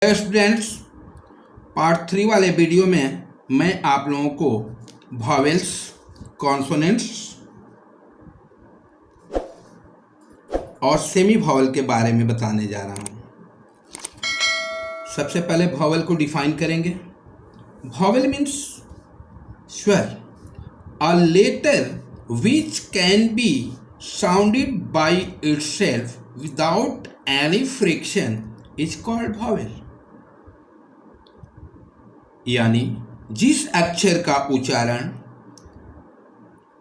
Students, part 3 वाले video में मैं आप लोगों को वॉवेल्स, कॉन्सोनेंट्स और सेमी वॉवेल के बारे में बताने जा रहा हूँ। सबसे पहले वॉवेल को डिफाइन करेंगे। वॉवेल मीन्स स्वर, a letter which can be sounded by itself without any friction is called vowel. यानी जिस अक्षर का उच्चारण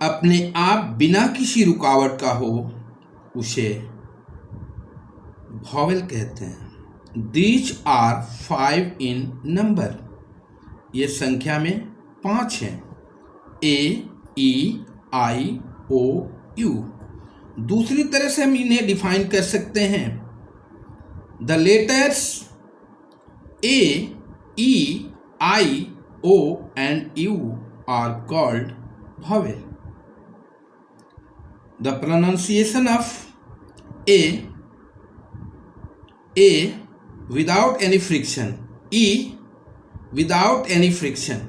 अपने आप बिना किसी रुकावट का हो उसे वॉवेल कहते हैं। दीज आर 5 इन नंबर, ये संख्या में 5 हैं। ए, ई, आई, ओ, यू। दूसरी तरह से हम इन्हें डिफाइन कर सकते हैं। The letters A, E, I, O and U are called vowel. The pronunciation of A without any friction, E without any friction.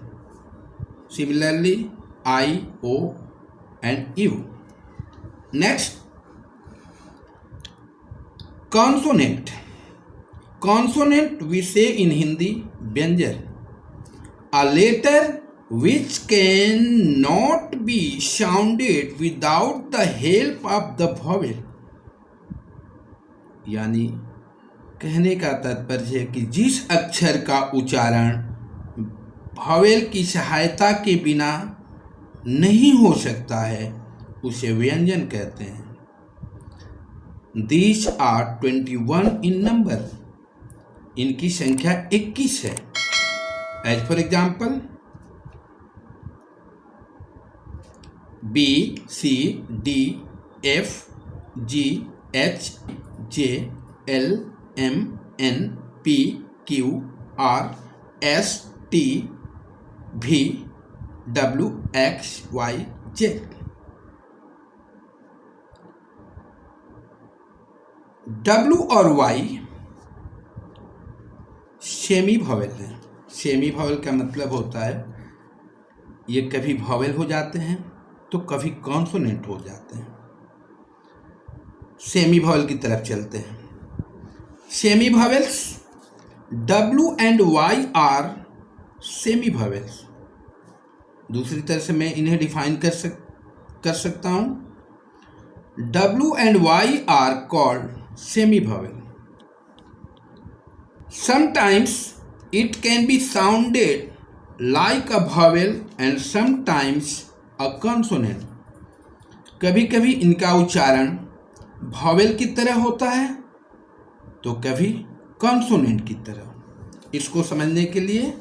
Similarly, I, O and U. Next, consonant. Consonant we say in Hindi व्यंजन, a letter which cannot be sounded without the help of the vowel। यानी कहने का तात्पर्य है कि जिस अक्षर का उच्चारण वॉवेल की सहायता के बिना नहीं हो सकता है उसे व्यंजन कहते हैं। These are 21 in number, इनकी संख्या 21 है। As for example, B, C, D, F, G, H, J, L, M, N, P, Q, R, S, T, V, W, X, Y, Z। W और Y सेमी वॉवेल है। Semi vowel का मतलब होता है ये कभी वॉवेल हो जाते हैं तो कभी कॉन्सोनेंट हो जाते हैं। सेमी वॉवेल की तरफ चलते हैं। Semi vowels W and Y are semi vowels. दूसरी तरह से मैं इन्हें डिफाइन कर सकता हूँ। W and Y are called semi vowel. Sometimes it can be sounded like a vowel and sometimes a consonant। कभी कभी इनका उच्चारण वॉवेल की तरह होता है तो कभी कॉन्सोनेंट की तरह। इसको समझने के लिए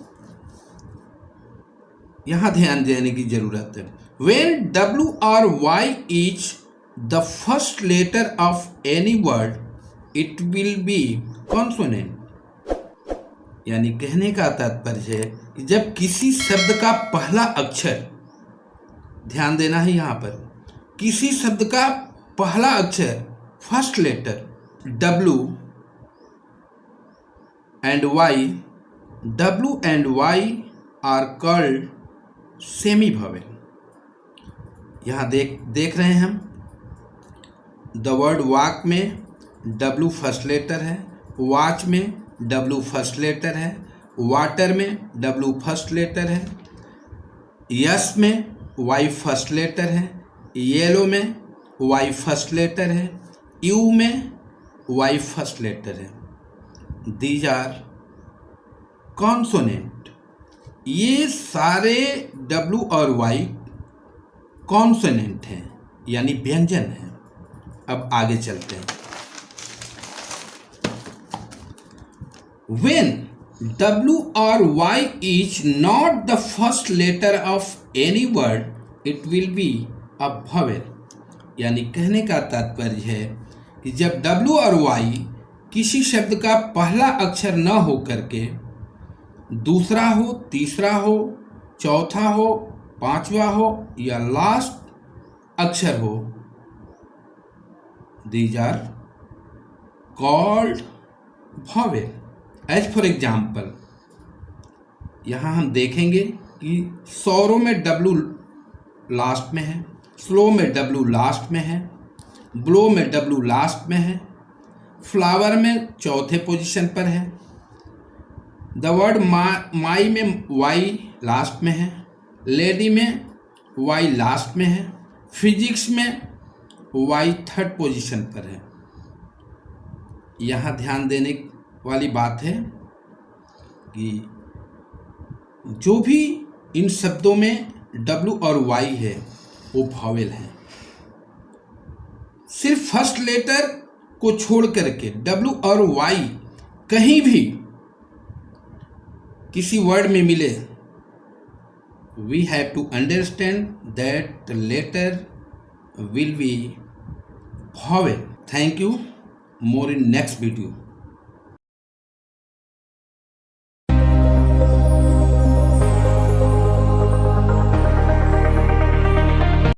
यहाँ ध्यान देने की जरूरत है। When W or Y is the first letter of any word, it will be consonant। यानी कहने का तात्पर्य है कि जब किसी शब्द का पहला अक्षर, ध्यान देना है यहाँ पर, किसी शब्द का पहला अक्षर first letter W and Y are called semi vowel. यहाँ देख रहे हैं हम द वर्ड वॉक में W फर्स्ट लेटर है, वॉच में W फर्स्ट लेटर है, वाटर में W फर्स्ट लेटर है, यस में Y फर्स्ट लेटर है, येलो में Y फर्स्ट लेटर है, यू में Y फर्स्ट लेटर है। These are consonant. ये सारे W और Y कॉन्सोनेंट हैं यानी व्यंजन हैं। अब आगे चलते हैं। When W or Y is not the first letter of any word, it will be a vowel। यानी कहने का तात्पर्य है कि जब W और Y किसी शब्द का पहला अक्षर न हो करके दूसरा हो, तीसरा हो, चौथा हो, पांचवा हो या लास्ट अक्षर हो, these are called vowel। As for example यहाँ हम देखेंगे कि सौरों में डब्लू लास्ट में है, स्लो में डब्लू लास्ट में है, ब्लो में डब्लू लास्ट में है, फ्लावर में चौथे पोजीशन पर है, द वर्ड माई में वाई लास्ट में है, लेडी में वाई लास्ट में है, फिजिक्स में वाई थर्ड पोजीशन पर है। यहाँ ध्यान देने वाली बात है कि जो भी इन शब्दों में W और Y है वो वॉवेल है। सिर्फ फर्स्ट लेटर को छोड़ करके W और Y कहीं भी किसी वर्ड में मिले, we have to understand that the letter will be vowel. Thank you. More in next video.